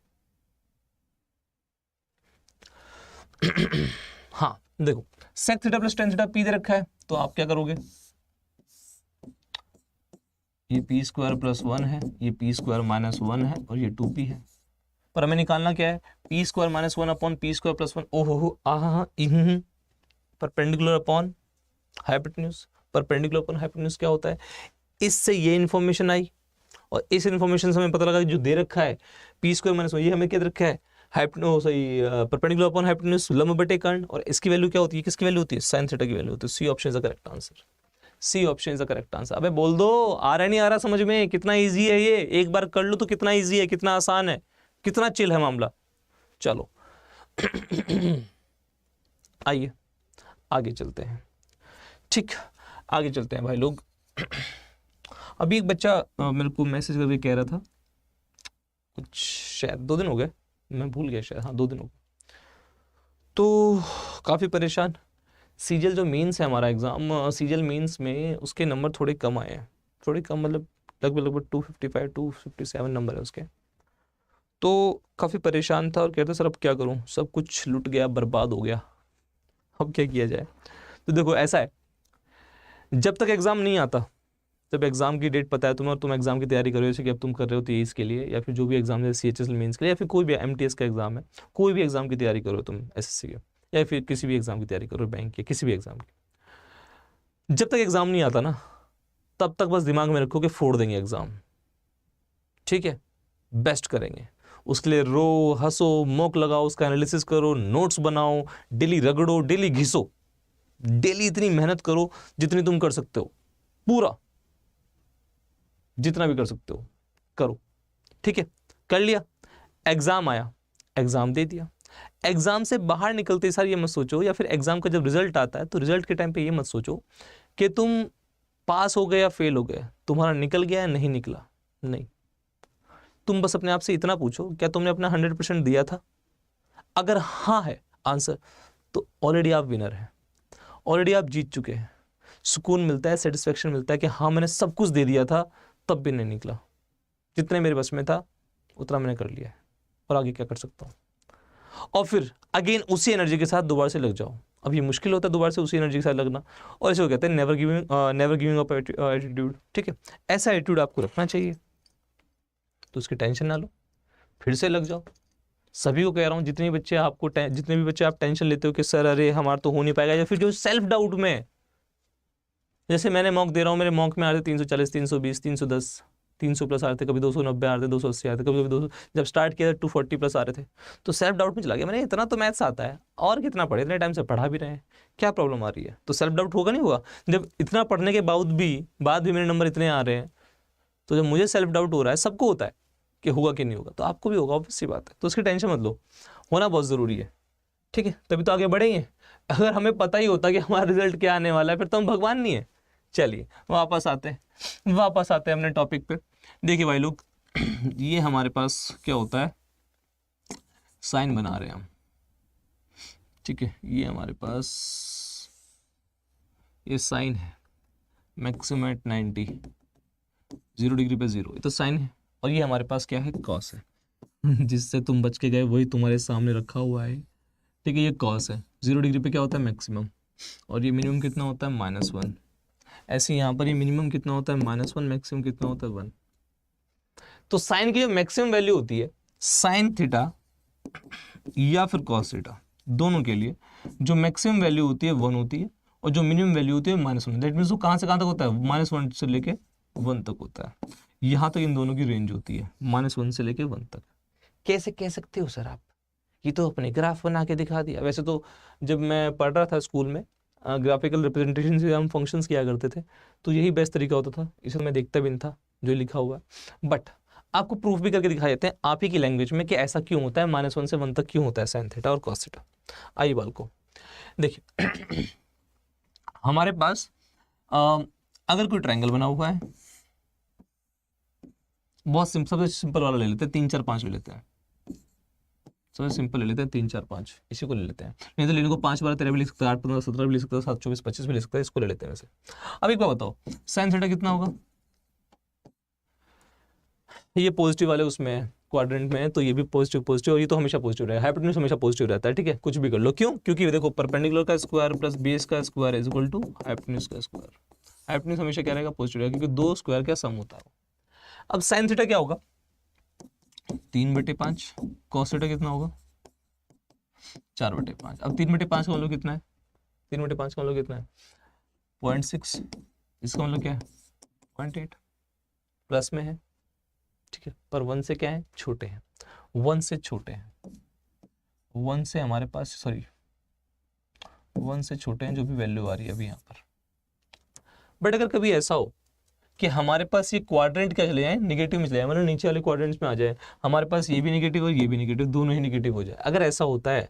हाँ देखो, sec theta plus tan theta P दे रखा है, तो आप क्या करोगे, ये पी स्क्वायर प्लस 1 है, ये पी स्क्वायर माइनस 1 है और ये 2p है, पर हमें निकालना क्या है, P square minus 1 upon P square plus 1, ओहो आहा, perpendicular upon hypotenuse, perpendicular upon hypotenuse क्या होता है, इससे ये इन्फॉर्मेशन आई और इस इन्फॉर्मेशन से हमें पता लगा कि जो दे रखा है पी स्क्वायर माइनस 1, ये हमें क्या दे रखा है, परपेंडिकुलर अपॉन हाइपोटेन्यूज लंब बटे कर्ण, और इसकी वैल्यू क्या होती है, किसकी वैल्यू होती है, साइन थीटा की वैल्यू होती है। C option is the correct answer, C option is the correct answer. अबे बोल दो, आ रहा नहीं आ रहा समझ में, कितना इजी है ये, एक बार कर लो तो कितना इजी है, कितना आसान है, कितना चिल है मामला। चलो आइए आगे चलते हैं, ठीक, आगे चलते हैं भाई लोग। अभी एक बच्चा मेरे को मैसेज करके कह रहा था, कुछ शायद 2 दिन हो गए, मैं भूल गया शायद, हाँ 2 दिन हो गए, तो काफ़ी परेशान। सीजल जो मेंस है हमारा एग्ज़ाम, सीजल मेंस में उसके नंबर थोड़े कम आए हैं, थोड़े कम मतलब लगभग 255 257 नंबर है उसके, तो काफ़ी परेशान था और कहता सर अब क्या करूं, सब कुछ लुट गया, बर्बाद हो गया, अब क्या किया जाए। तो देखो ऐसा है, जब तक एग्ज़ाम नहीं आता, जब एग्ज़ाम की डेट पता है तुम्हें और तुम एग्ज़ाम की तैयारी कर रहे हो, जैसे कि अब तुम कर रहे हो 23 के लिए, या फिर जो भी एग्ज़ाम है CHS मेंस के लिए, या फिर कोई भी MTS का एग्ज़ाम है, कोई भी एग्ज़ाम की तैयारी करो तुम SSC के, या फिर किसी भी एग्ज़ाम की तैयारी करो, बैंक के किसी भी एग्ज़ाम की, जब तक एग्ज़ाम नहीं आता ना, तब तक बस दिमाग में रखो कि फोड़ देंगे एग्ज़ाम, ठीक है, बेस्ट करेंगे, उसके लिए रो हंसो, मॉक लगाओ, उसका एनालिसिस करो, नोट्स बनाओ, डेली रगड़ो, डेली घिसो, डेली इतनी मेहनत करो जितनी तुम कर सकते हो, पूरा जितना भी कर सकते हो करो, ठीक है, कर लिया, एग्जाम आया, एग्जाम दे दिया, एग्जाम से बाहर निकलते सार ये मत सोचो, या फिर एग्जाम का जब रिजल्ट आता है तो रिजल्ट के टाइम पे ये मत सोचो कि तुम पास हो गए या फेल हो गए, तुम्हारा निकल गया या नहीं निकला, नहीं, तुम बस अपने आप से इतना पूछो, क्या तुमने अपना 100% दिया था, अगर हाँ है आंसर तो ऑलरेडी आप विनर हैं, ऑलरेडी आप जीत चुके हैं, सुकून मिलता है, सेटिस्फेक्शन मिलता है कि हाँ मैंने सब कुछ दे दिया था तब भी नहीं निकला, जितने मेरे बस में था उतना मैंने कर लिया है और आगे क्या कर सकता हूँ, और फिर अगेन उसी एनर्जी के साथ दोबारा से लग जाओ। अब ये मुश्किल होता है दोबारा से उसी एनर्जी के साथ लगना, और इसे वो कहते हैं नेवर गिविंग अप एटीट्यूड, ठीक है, ऐसा एटीट्यूड आपको रखना चाहिए, तो उसकी टेंशन ना लो, फिर से लग जाओ। सभी को कह रहा हूँ, जितने भी बच्चे आप टेंशन लेते हो कि सर अरे हमारा तो हो नहीं पाएगा, या फिर जो सेल्फ डाउट में, जैसे मैंने मॉक दे रहा हूँ, मेरे मॉक में आ रहे 340 320 310 300 प्लस आ रहे थे, कभी 290 आ रहे थे, 280 आ रहे थे, कभी 200, जब स्टार्ट किया था 240 प्लस आ रहे थे, तो सेल्फ डाउट में चला गया, मैंने इतना तो मैथ्स आता है और कितना पढ़े, इतने टाइम से पढ़ा भी रहे हैं, क्या प्रॉब्लम आ रही है, तो सेल्फ डाउट होगा नहीं होगा, जब इतना पढ़ने के बाद भी मेरे नंबर इतने आ रहे हैं, तो जब मुझे सेल्फ डाउट हो रहा है, सबको होता है कि होगा कि नहीं होगा, तो आपको भी होगा, ऑब्वियस सी बात है, तो उसकी टेंशन मत लो, होना बहुत ज़रूरी है, ठीक है, तभी तो आगे बढ़ेंगे। अगर हमें पता ही होता कि हमारा रिजल्ट क्या आने वाला है फिर तो हम भगवान नहीं है। चलिए वापस आते हैं अपने टॉपिक पे। देखिए भाई लोग ये हमारे पास क्या होता है, साइन बना रहे हैं हम, ठीक है। ये हमारे पास ये साइन है, मैक्सिमम एट 90, 0 डिग्री पे 0, ये तो साइन है। और ये हमारे पास क्या है, कॉस है जिससे तुम बच के गए वही तुम्हारे सामने रखा हुआ है, ठीक है। ये कॉस है, 0 डिग्री पे क्या होता है, मैक्सिमम, और ये मिनिमम कितना होता है, -1। ऐसे यहाँ पर ये मिनिमम कितना होता है, -1, मैक्सिमम कितना होता है, 1। तो साइन की जो मैक्सिमम वैल्यू होती है साइन थीटा या फिर कॉस थीटा, दोनों के लिए जो मैक्सिमम वैल्यू होती है 1 होती है, और जो मिनिमम वैल्यू होती है -1। दैट मीन्स वो कहाँ से कहाँ तक होता है, -1 से लेके 1 तक होता है। यहाँ तक इन दोनों की रेंज होती है, -1 से लेके 1 तक। कैसे कह सकते हो सर आप, ये तो अपने ग्राफ बना के दिखा दिया। वैसे तो जब मैं पढ़ रहा था स्कूल में ग्राफिकल रिप्रेजेंटेशन से हम फंक्शंस किया करते थे, तो यही बेस्ट तरीका होता था, इसे मैं देखता भी नहीं था जो लिखा हुआ है। बट आपको प्रूफ भी करके दिखा देते हैं आप ही की लैंग्वेज में कि ऐसा क्यों होता है, -1 से 1 तक क्यों होता है साइन थीटा और कॉस थीटा। आइए बाल को देखिए हमारे पास अगर कोई ट्रायंगल बना हुआ है, बहुत सबसे सिंपल वाला ले लेते हैं, 3 4 5 ले लेते हैं, सबसे सिंपल ले लेते हैं 3 4 5, इसी को ले लेते हैं। नहीं तो लेने को 5 12 13 भी लिख सकते हैं, 8 15 17 भी लिख सकते हैं, 7 24 25 भी लिख सकते हैं, इसको ले लेते हैं वैसे। अब एक बार बताओ साइन थीटा कितना होगा, ये पॉजिटिव वाले उसमें क्वाड्रेंट में है, तो ये भी पॉजिटिव, और ये तो हमेशा पॉजिटिव रहेगा, हाइपोटेन्यूज हमेशा पॉजिटिव रहता है, ठीक है। कुछ भी कर लो, क्यों, क्योंकि देखो परपेंडिकुलर का स्क्वायर प्लस बेस का square is equal to hypotenuse का स्क्वायर। हाइपोटेन्यूज हमेशा क्या रहेगा, पॉजिटिव रहेगा, क्योंकि 2 स्क्वायर का सम होता है। अब साइन थीटा क्या होगा, 3/5, कॉस थीटा कितना होगा, 4/5। अब 3/5 का मतलब कितना है, 3/5 का मतलब कितना है, 0.6, इसका मतलब क्या है, 0.8, प्लस में है, ठीक है। पर 1 से क्या है, छोटे हैं, 1 से छोटे हैं, 1 से हमारे पास 1 से छोटे हैं जो भी वैल्यू आ रही है अभी यहाँ पर। बट अगर कभी ऐसा हो कि हमारे पास ये क्वाड्रेंट क्या चले जाए, नेगेटिव में चले जाए, मतलब नीचे वाले क्वाड्रेंट्स में आ जाए, हमारे पास ये भी नेगेटिव और ये भी नेगेटिव, दोनों ही नेगेटिव हो जाए, अगर ऐसा होता है,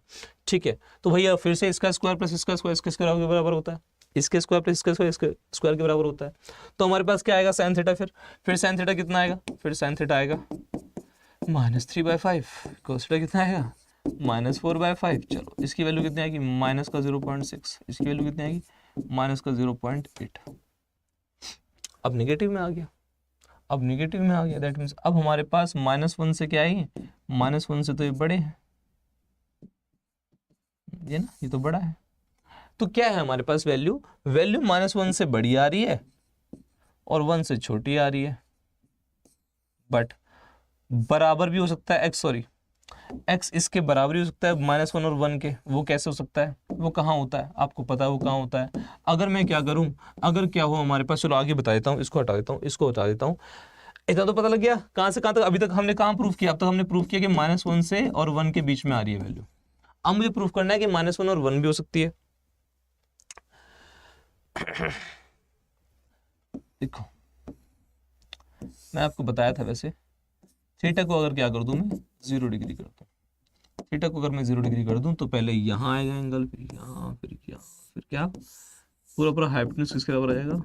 ठीक है, तो भैया फिर से इसका स्क्वायर प्लस इसका स्क्वायर इसके स्क्वायर के बराबर होता है, इसके स्क्वायर प्लस इसका स्क्वायर इसके स्क्वायर के बराबर होता है। तो हमारे पास क्या आएगा, साइन थीटा। फिर साइन थीटा कितना आएगा, फिर साइन थीटा आएगा -3/5, cos थीटा कितना आएगा, -4/5। चलो इसकी वैल्यू कितनी आएगी, माइनस का 0.6, इसकी वैल्यू कितनी आएगी, माइनस का 0.8। अब नेगेटिव में आ गया, दैट मीन्स अब हमारे पास -1 से क्या है, -1 से तो ये बड़े हैं, ये ना, ये तो बड़ा है। तो क्या है हमारे पास वैल्यू -1 से बड़ी आ रही है और 1 से छोटी आ रही है। बट बराबर भी हो सकता है, x इसके बराबर ही हो सकता है -1 और 1 के। वो कैसे हो सकता है, वो कहाँ होता है, आपको पता है वो कहाँ होता है। अगर मैं क्या करूं, अगर क्या हो हमारे पास, चलो आगे बता देता हूँ, इसको हटा देता हूँ, इसको हटा देता हूँ। इतना तो पता लग गया कहाँ से कहाँ तक। अभी तक हमने कहाँ प्रूफ किया, अब तक हमने प्रूफ किया कि -1 से और 1 के बीच में आ रही है वैल्यू। अब मुझे प्रूफ करना है कि -1 और 1 भी हो सकती है। देखो मैं आपको बताया था वैसे, थीटा को अगर क्या कर दूं मैं, 0 डिग्री कर दूं, थीटा को अगर मैं 0 डिग्री कर दूं तो पहले यहाँ आएगा एंगल, फिर यहाँ, फिर क्या पूरा हाइपोटेन्यूज किसके बराबर आ जाएगा,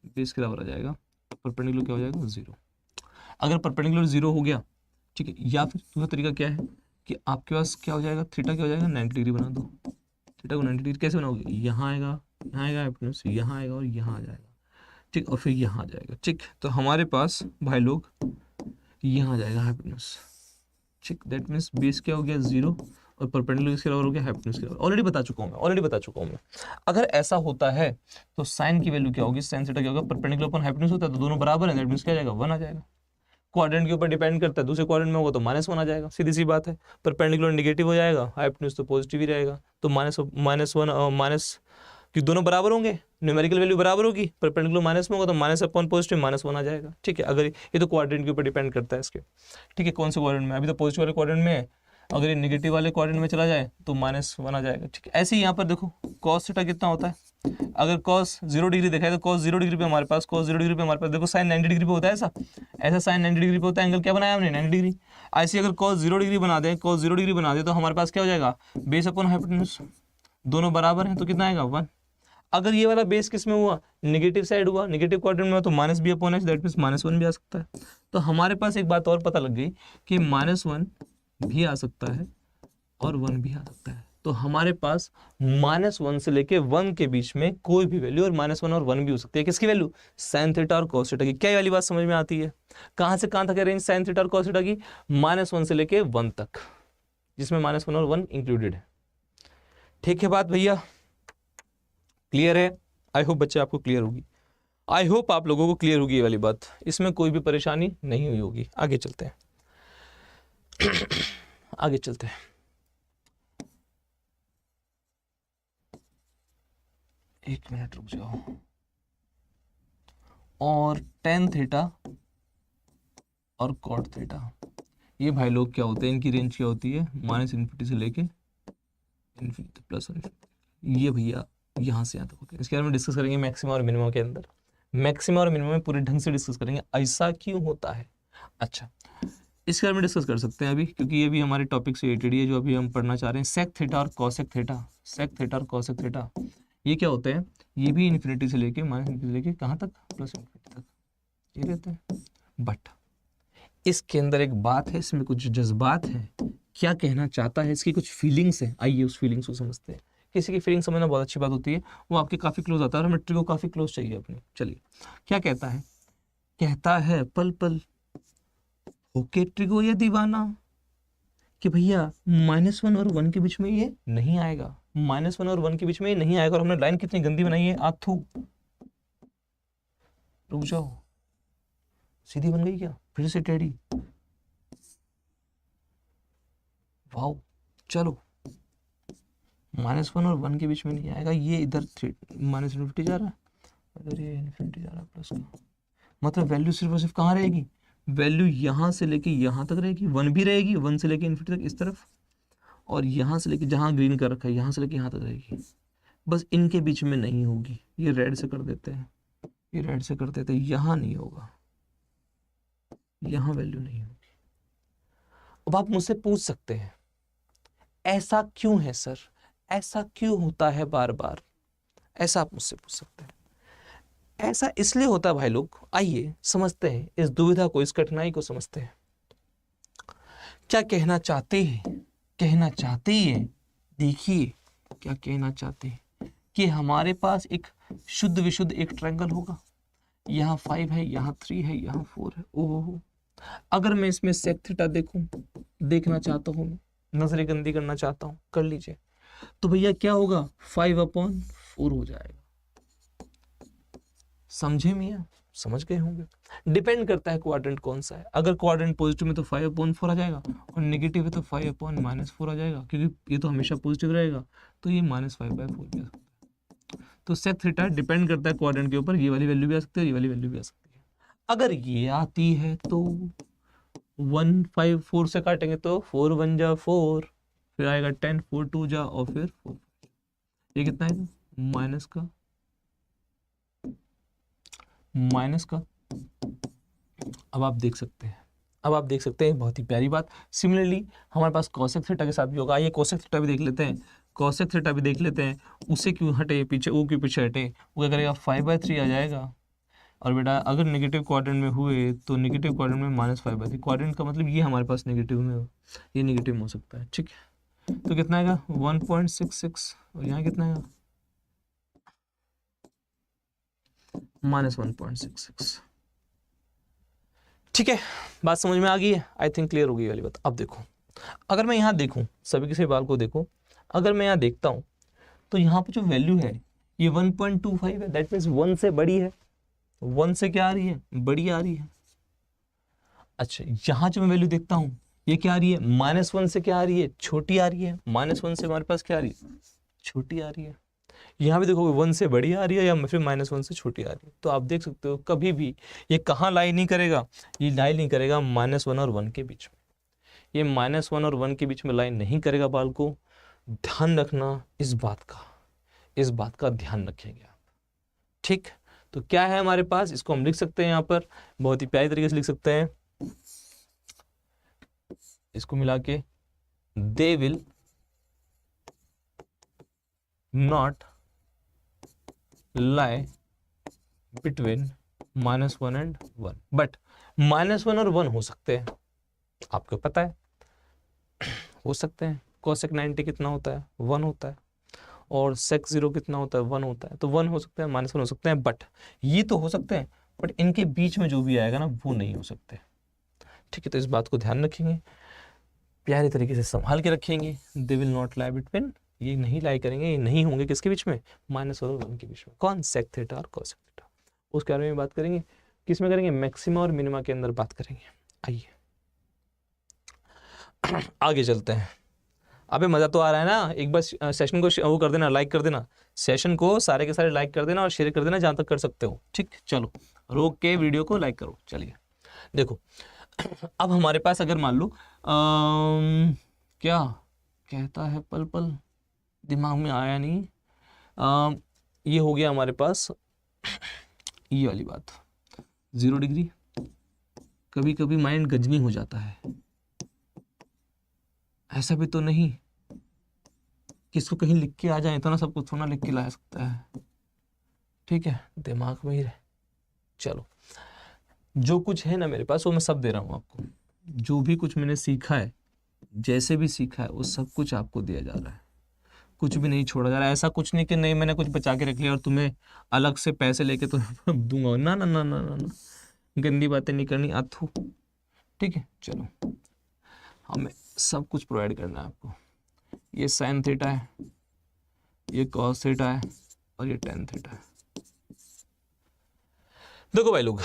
बेस के बराबर आ जाएगा। परपेंडिकुलर क्या हो जाएगा, 0। अगर परपेंडिकुलर 0 हो गया, ठीक है, या फिर दूसरा तरीका क्या है कि आपके पास क्या हो जाएगा, थीटा क्या हो जाएगा, 90 डिग्री बना दो। थीटा को 90 डिग्री कैसे बनाओगे, यहाँ आएगा हाइपोटेन्यूज, यहाँ आएगा और यहाँ आ जाएगा, ठीक, और फिर यहाँ आ जाएगा, ठीक। तो हमारे पास भाई लोग यहाँ आ जाएगा हाइपोटेन्यूज, ठीक। दैट मीन्स बेस क्या हो गया, 0, और परपेंडिकुलर इसके बराबर हो गया हाइपोटेन्यूज के बराबर। ऑलरेडी बता चुका हूँ मैं। अगर ऐसा होता है तो साइन की वैल्यू क्या होगी, साइन थीटा क्या होगा, परपेंडिकुलर अपन हाइपोटेन्यूज होता है तो दोनों बराबर है, दैट मीन्स क्या आ जाएगा, 1 आ जाएगा। क्वाड्रेंट के ऊपर डिपेंड करता है, दूसरे क्वाड्रेंट में होगा तो -1 आ जाएगा, सीधी सी बात है। परपेंडिकुलर नेगेटिव हो जाएगा, हाइपोटेन्यूज तो पॉजिटिव ही रहेगा, तो -1 कि दोनों बराबर होंगे, न्यूमेरिकल वैल्यू बराबर होगी, परपेंडिकुलर माइनस में होगा तो माइनस अपॉन पॉजिटिव -1 आ जाएगा, ठीक है। अगर ये तो क्वाड्रेंट के ऊपर डिपेंड करता है इसके, ठीक है, कौन से क्वाड्रेंट में, अभी तो पॉजिटिव वाले क्वाड्रेंट में है, अगर ये नेगेटिव वाले क्वाड्रेंट में चला जाए तो -1 आ जाएगा, ठीक है। ऐसे ही यहाँ पर देखो cos थीटा कितना होता है, अगर cos 0 डिग्री देखा है तो cos 0 डिग्री पे हमारे पास देखो sin 90 डिग्री पे होता है ऐसा sin 90 डिग्री पे होता है एंगल, क्या बनाया हमने 90 डिग्री। ऐसे अगर cos 0 डिग्री बना दें तो हमारे पास क्या हो जाएगा, बेस अपॉन हाइपोटेन्यूज दोनों बराबर हैं तो कितना आएगा 1। अगर ये वाला बेस किस में हुआ, नेगेटिव साइड हुआ, नेगेटिव क्वाड्रेंट में हुआ तो minus B upon H, that means -1 भी आ सकता है। तो हमारे पास एक बात और पता लग गई कि -1 भी आ सकता है और 1 भी आ सकता है। तो हमारे पास -1 से लेके 1 के बीच में कोई भी वैल्यू और -1 और 1 भी हो सकती है। किसकी वैल्यू, sin थीटा और cos थीटा की। क्या ये वाली बात समझ में आती है, कहां से कहां तक है रेंज sin थीटा और cos थीटा की, -1 से लेके 1 तक, जिसमें -1 और 1 इंक्लूडेड है। ठीक है बात भैया, क्लियर है। आई होप बच्चे आपको क्लियर होगी, आई होप आप लोगों को क्लियर होगी ये वाली बात, इसमें कोई भी परेशानी नहीं हुई होगी। आगे चलते हैं आगे चलते हैं। एक मिनट रुक जाओ। और tan थीटा और cot थीटा, ये भाई लोग क्या होते हैं, इनकी रेंज क्या होती है, -∞ से लेके इन्फिनिटी प्लस इन्फिनिटी। ये भैया यहाँ से यहाँ तक होते हैं। इसके बारे में डिस्कस करेंगे मैक्सिमम और मिनिमम के अंदर, मैक्सिमम और मिनिमम में पूरे ढंग से डिस्कस करेंगे ऐसा क्यों होता है। अच्छा, इसके बारे में डिस्कस कर सकते हैं अभी, क्योंकि ये भी हमारे टॉपिक से रिलेटेड है जो अभी हम पढ़ना चाह रहे हैं। सेक थीटा और कॉसेक थीटा, सेक थीटा और कॉसेक थीटा ये क्या होते हैं, ये भी इन्फिनिटी से लेके -∞ से लेके कहाँ तक, प्लस इन्फिनिटी तक ये रहते हैं। बट इसके अंदर एक बात है, इसमें कुछ जज्बात है, क्या कहना चाहता है, इसकी कुछ फीलिंग्स है। आइए उस फीलिंग्स को समझते हैं। किसी की फीलिंग समझना बहुत अच्छी बात होती है, वो आपके काफी क्लोज आता है और हमें ट्रिगो काफी क्लोज चाहिए अपने। चलिए क्या कहता है, कहता है पल पल ओके ट्रिगो ये दीवाना, कि भैया -1 और 1 के बीच में ये नहीं आएगा, -1 और 1 के बीच में ये नहीं आएगा। और हमने लाइन कितनी गंदी बनाई है, आथू रुक जाओ, सीधी बन गई क्या, फिर से टेढ़ी, वाओ। चलो -1 और 1 के बीच में नहीं आएगा, ये इधर -∞ जा रहा है, अगर ये इन्फिनिटी जा रहा है प्लस का, मतलब वैल्यू सिर्फ और सिर्फ कहाँ रहेगी, वैल्यू यहाँ से लेके यहाँ तक रहेगी, 1 भी रहेगी, 1 से लेके इन्फिनिटी तक इस तरफ, और यहाँ से लेके जहाँ ग्रीन कर रखा है यहाँ से लेके यहाँ तक रहेगी। बस इनके बीच में नहीं होगी, ये रेड से कर देते हैं, ये रेड से कर देते हैं, यहाँ नहीं होगा, यहाँ वैल्यू नहीं होगी। अब आप मुझसे पूछ सकते हैं ऐसा क्यों है सर, ऐसा क्यों होता है बार बार, ऐसा आप मुझसे पूछ सकते हैं। ऐसा इसलिए होता है भाई लोग, आइए समझते हैं इस दुविधा को, इस कठिनाई को समझते हैं। क्या कहना चाहते हैं, कहना चाहते हैं, देखिए क्या कहना चाहते हैं, कि हमारे पास एक शुद्ध विशुद्ध एक ट्रायंगल होगा, यहाँ 5 है, यहाँ 3 है, यहाँ 4 है। ओहो, अगर मैं इसमें सेक थीटा देखूं, देखना चाहता हूँ, नजरें गंदी करना चाहता हूँ, कर लीजिए, तो भैया क्या होगा, 5/4 हो जाएगा। समझे मियाँ, समझ गए होंगे। डिपेंड करता है क्वाड्रेंट कौन सा है, अगर क्वाड्रेंट पॉजिटिव में तो 5/4 आ जाएगा, और नेगेटिव है तो 5/-4 आ जाएगा, क्योंकि ये तो हमेशा पॉजिटिव रहेगा, तो ये -5/4 भी आ सकता है। तो सेक थीटा डिपेंड करता है क्वाड्रेंट के ऊपर, ये वाली वैल्यू भी आ सकती है, ये वाली वैल्यू भी आ सकती है। अगर ये आती है तो 1 5 4 से काटेंगे तो 4 1 जा 4, फिर आएगा 10 4 2 जा, और फिर 4, ये कितना है, माइनस का अब आप देख सकते हैं, अब आप देख सकते हैं बहुत ही प्यारी बात। सिमिलरली हमारे पास कॉसेक थीटा के साथ भी होगा। आइए कॉसेक थीटा भी देख लेते हैं, कॉसेक थीटा भी देख लेते हैं। उसे क्यों हटे पीछे, वो क्यों पीछे हटे, वो क्या करेगा 5/3 आ जाएगा। और बेटा अगर नेगेटिव क्वाड्रेंट में हुए तो नेगेटिव क्वाड्रेंट में -5/3, क्वाड्रेंट का मतलब ये हमारे पास नेगेटिव में हो, ये नेगेटिव में हो सकता है, ठीक है। तो कितना आएगा 1.66, और यहाँ कितना आएगा -1.66। ठीक है, बात समझ में आ गई है, आई थिंक क्लियर हो गई वाली बात। अब देखो, अगर मैं यहाँ देखूँ, सभी के सवाल को देखो, अगर मैं यहाँ देखता हूँ तो यहाँ पे जो वैल्यू है ये 1.25 है, दैट मीन्स 1 से बड़ी है, 1 से क्या आ रही है, बड़ी आ रही है। अच्छा, यहाँ जो मैं वैल्यू देखता हूँ ये क्या आ रही है, -1 से क्या आ रही है, छोटी आ रही है, -1 से हमारे पास क्या आ रही है, छोटी आ रही है। यहाँ भी देखोगे 1 से बड़ी आ रही है या फिर -1 से छोटी आ रही है। तो आप देख सकते हो कभी भी ये कहाँ लाई नहीं करेगा, ये लाई नहीं करेगा -1 और 1 के बीच में, ये -1 और 1 के बीच में लाई नहीं करेगा। बाल को ध्यान रखना इस बात का इस बात का ध्यान रखेंगे आप। ठीक, तो क्या है हमारे पास, इसको हम लिख सकते हैं यहाँ पर बहुत ही प्यारी तरीके से लिख सकते हैं, इसको मिला के they will not lie between -1 and 1, but -1 और 1 हो सकते हैं, आपको पता है हो सकते हैं। cosec 90 कितना होता है, 1 होता है, और sec 0 कितना होता है, 1 होता है, तो 1 हो सकते हैं, -1 हो सकते हैं, बट ये तो हो सकते हैं, बट इनके बीच में जो भी आएगा ना वो नहीं हो सकते। ठीक है, तो इस बात को ध्यान रखेंगे, प्यारे तरीके से संभाल के रखेंगे। They will not lie between, ये नहीं लाई करेंगे, ये नहीं होंगे किसके बीच में, -1 और 1 के बीच में। कौन, सेक थीटा और cosec थीटा, उसके बारे में बात करेंगे। किस में करेंगे, मैक्सिमा और मिनिमा के अंदर बात करेंगे। आइए आगे चलते हैं। अबे मजा तो आ रहा है ना, एक बार सेशन को वो कर देना, लाइक कर देना, सेशन को सारे के सारे लाइक कर देना और शेयर कर देना जहां तक कर सकते हो। ठीक, चलो रोक के वीडियो को लाइक करो। चलिए देखो, अब हमारे पास अगर मान लो क्या कहता है, पल पल दिमाग में आया नहीं, ये हो गया हमारे पास ये वाली बात, 0 डिग्री। कभी कभी माइंड गजनी हो जाता है, ऐसा भी तो नहीं कि इसको कहीं लिख के आ जाए, तो ना सब कुछ थोड़ा लिख के ला सकता है। ठीक है, दिमाग में ही रहे। चलो, जो कुछ है ना मेरे पास वो मैं सब दे रहा हूँ आपको, जो भी कुछ मैंने सीखा है, जैसे भी सीखा है वो सब कुछ आपको दिया जा रहा है, कुछ भी नहीं छोड़ा जा रहा है। ऐसा कुछ नहीं कि नहीं मैंने कुछ बचा के रख लिया और तुम्हें अलग से पैसे लेके तो दूंगा, ना ना ना ना ना ना, गंदी बातें नहीं करनी, अथू। ठीक है, चलो हमें सब कुछ प्रोवाइड करना है आपको। ये साइन थीटा है, ये कॉस थीटा है, और ये टेन थीटा है। देखो भाई लोग,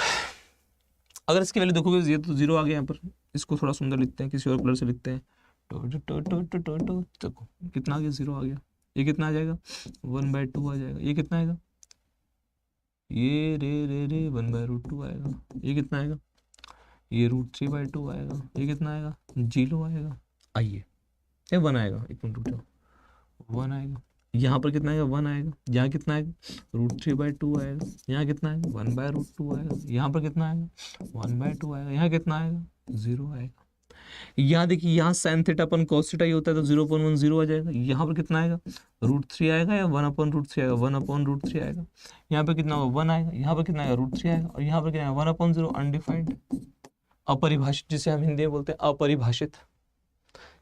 अगर इसकी वैल्यू देखोगे ये तो 0 आ गया यहाँ पर, इसको थोड़ा सुंदर लिखते हैं, किसी और कलर से लिखते हैं। देखो कितना आ गया, 0 आ गया। ये कितना आ जाएगा, 1/2 आ जाएगा। ये कितना आएगा, ये रे 1/√2 आएगा। ये कितना आएगा, ये √3/2 आएगा। ये कितना आएगा, 0 आएगा। आइए, ये 1 आएगा, 1 मिनट रुक जाओ, 1 आएगा। यहाँ पर कितना आएगा, 1 आएगा। यहाँ कितना आएगा, √3/2 आएगा। यहाँ कितना आएगा, 1/√2 आएगा। यहाँ पर कितना आएगा, 1/2 आएगा। यहाँ कितना आएगा, 0 आएगा। यहाँ देखिए, यहाँ साइन थीटा अपन कॉस थीटा ही होता है, तो 0/1 0 आ जाएगा। यहाँ पर कितना आएगा, √3 आएगा या 1/√3 आएगा, 1/√3 आएगा। यहाँ पर कितना होगा, 1 आएगा। यहाँ पर कितना आएगा, √3 आएगा। और यहाँ पर कितना आएगा, 1/0 अनडिफाइंड, अपरिभाषित, जिसे हम हिंदी में बोलते हैं अपरिभाषित।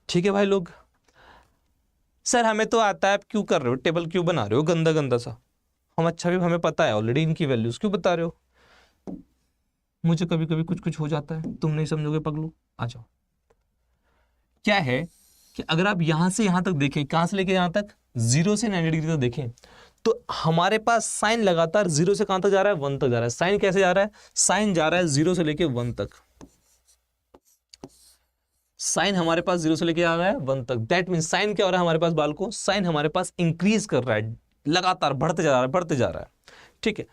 ठीक है भाई लोग, सर हमें तो आता है, आप क्यों कर रहे हो, टेबल क्यों बना रहे हो गंदा गंदा सा। हम अच्छा भी हमें पता है ऑलरेडी इनकी वैल्यूज, क्यों बता रहे हो। मुझे कभी कभी कुछ कुछ हो जाता है, तुम नहीं समझोगे पगलू। आ जाओ, क्या है कि अगर आप यहां से यहां तक देखें, कहां से लेके यहां तक, 0 से 90 डिग्री तक देखें, तो हमारे पास साइन लगातार 0 से कहां तक जा रहा है, 1 तक जा रहा है। साइन कैसे जा रहा है, साइन जा रहा है 0 से लेके 1 तक। साइन हमारे पास 0 से लेके आ रहा है 1 तक। दैट मीन साइन क्या हो रहा है हमारे पास, बाल को साइन हमारे पास इंक्रीज कर रहा है, लगातार बढ़ते जा रहा है, बढ़ते जा रहा है। ठीक है,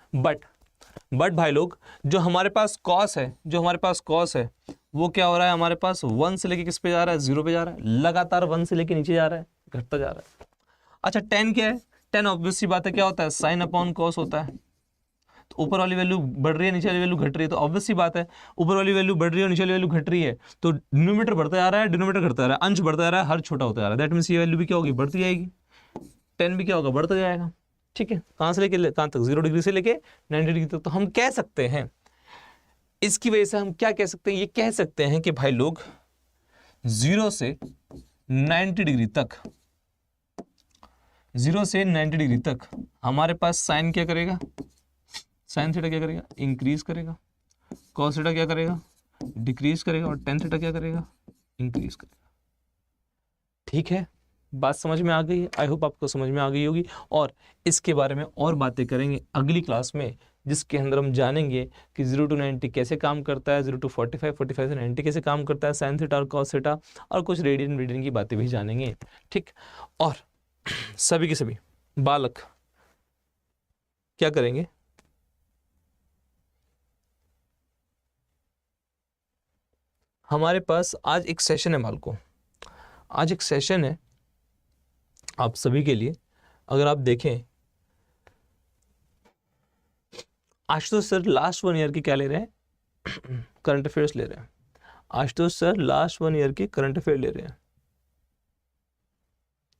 बट भाई लोग, जो हमारे पास कॉस है, जो हमारे पास कॉस है, वो क्या हो रहा है हमारे पास, 1 से लेके किस पे जा रहा है, 0 पे जा रहा है, लगातार 1 से लेके नीचे जा रहा है, घटता जा रहा है। अच्छा, टेन क्या है, टेन ऑब्वियस सी बात है, क्या होता है, साइन अपॉन कॉस होता है। तो ऊपर वाली वैल्यू बढ़ रही है, नीचे वाली वैल्यू घट रही है, तो ऑब्वियस सी बात है ऊपर वाली वैल्यू बढ़ रही है और नीचे वाली वैल्यू घट रही है, तो डिनोमिनेटर बढ़ता जा रहा है, डिनोमिनेटर घटता जा रहा है, अंश बढ़ता जा रहा है, हर छोटा होता जा रहा है। दैट मीन्स ये वैल्यू भी क्या होगी, बढ़ती जाएगी। 10 भी क्या होगा, बढ़ता जाएगा। ठीक है, कहां से लेके कहां तक, 0 डिग्री से लेके 90 डिग्री तक। तो हम कह सकते हैं, इसकी वजह से हम क्या कह सकते हैं, ये कह सकते हैं कि भाई लोग 0 से 90 डिग्री तक, 0 से 90 डिग्री तक हमारे पास साइन क्या करेगा, साइन थीटा क्या करेगा, इंक्रीज करेगा। कॉस थीटा क्या करेगा, डिक्रीज करेगा। और टेन थीटा क्या करेगा, इंक्रीज करेगा। ठीक है, बात समझ में आ गई है, आई होप आपको समझ में आ गई होगी। और इसके बारे में और बातें करेंगे अगली क्लास में, जिसके अंदर हम जानेंगे कि 0 to 90 कैसे काम करता है, 0 to 45, 45 से 90 कैसे काम करता है, साइन थीटा और कॉस थीटा, और कुछ रेडियन की बातें भी जानेंगे। ठीक, और सभी के सभी बालक क्या करेंगे, हमारे पास आज एक सेशन है बालकों, आज एक सेशन है आप सभी के लिए। अगर आप देखें आशुतोष सर लास्ट 1 ईयर की क्या ले रहे हैं? करंट अफेयर्स ले रहे हैं। आशुतोष सर लास्ट 1 ईयर की करंट अफेयर ले रहे हैं।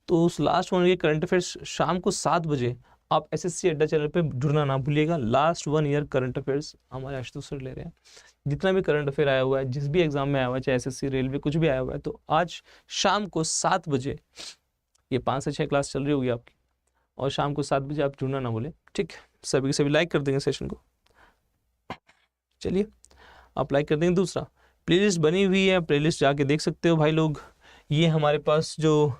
तो उस लास्ट 1 ईयर करंट अफेयर्स शाम को 7 बजे आप SSC अड्डा चैनल पे जुड़ना ना भूलिएगा। लास्ट 1 ईयर करंट अफेयर्स हमारे आशुतोष सर ले रहे हैं। जितना भी करंट अफेयर आया हुआ है, जिस भी एग्जाम में आया हुआ है, चाहे SSC रेलवे कुछ भी आया हुआ है, तो आज शाम को 7 बजे, ये 5 से 6 क्लास चल रही होगी आपकी, और शाम को 7 बजे आप जुड़ना ना बोले, ठीक। सभी के सभी लाइक कर देंगे सेशन को। चलिए आप लाइक कर देंगे। दूसरा, प्लेलिस्ट बनी हुई है, प्लेलिस्ट जाके देख सकते हो भाई लोग। ये हमारे पास जो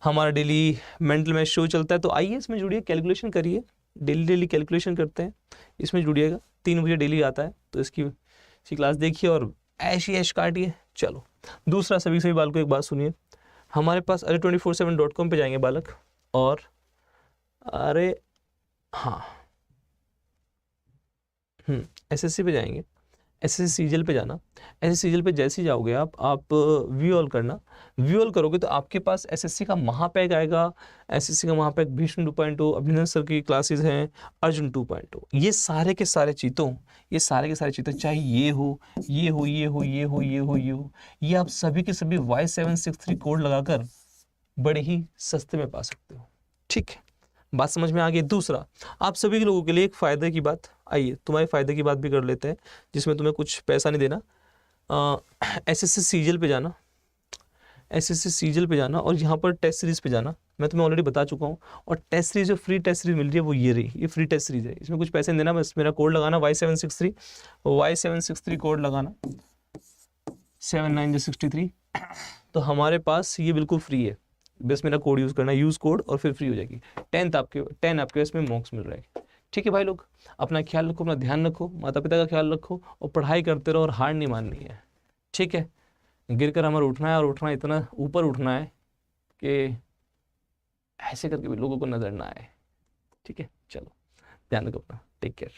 हमारा डेली मेंटल मैथ शो चलता है, तो आइए इसमें जुड़िए, कैलकुलेशन करिए, डेली कैलकुलेशन करते हैं, इसमें जुड़िएगा। 3 बजे डेली आता है, तो इसकी क्लास देखिए और ऐशी ऐश काटिए। चलो दूसरा, सभी बालक को एक बात सुनिए, हमारे पास array247.com पे जाएंगे बालक, और अरे हाँ SSC पे जाएंगे, SSC सीजल पे जाना। SSC सीजल पे जैसे ही जाओगे आप व्यू ऑल करना। व्यू ऑल करोगे तो आपके पास SSC का महापैक आएगा। SSC का महापैक भीष्म 2.0, अभिनंदन सर की क्लासेस हैं, अर्जुन 2.0। ये सारे के सारे चीतों, चाहे ये हो, ये हो, ये हो, ये हो, ये हो, ये हो, ये आप सभी के सभी Y763 कोड लगाकर बड़े ही सस्ते में पा सकते हो, ठीक है। बात समझ में आ गई। दूसरा, आप सभी लोगों के लिए एक फ़ायदे की बात, आइए तुम्हारे फ़ायदे की बात भी कर लेते हैं, जिसमें तुम्हें कुछ पैसा नहीं देना। SSC सीजल पे जाना, SSC सीजल पे जाना, और यहाँ पर टेस्ट सीरीज़ पे जाना। मैं तुम्हें ऑलरेडी बता चुका हूँ, और टेस्ट सीरीज जो फ्री टेस्ट सीरीज मिल रही है वो ये रही, ये फ्री टेस्ट सीरीज है। इसमें कुछ पैसे नहीं देना, बस मेरा कोड लगाना Y763 कोड लगाना 7963, तो हमारे पास ये बिल्कुल फ्री है। बस मेरा कोड यूज़ करना, यूज़ कोड, और फिर फ्री हो जाएगी। 10 आपके इसमें मॉक्स मिल रहा है, ठीक है भाई लोग। अपना ख्याल रखो, अपना ध्यान रखो, माता पिता का ख्याल रखो, और पढ़ाई करते रहो, और हार नहीं माननी है, ठीक है। गिर कर हमारा उठना है, और उठना इतना ऊपर उठना है कि ऐसे करके भी लोगों को नजर ना आए, ठीक है। चलो ध्यान रखो अपना, टेक केयर।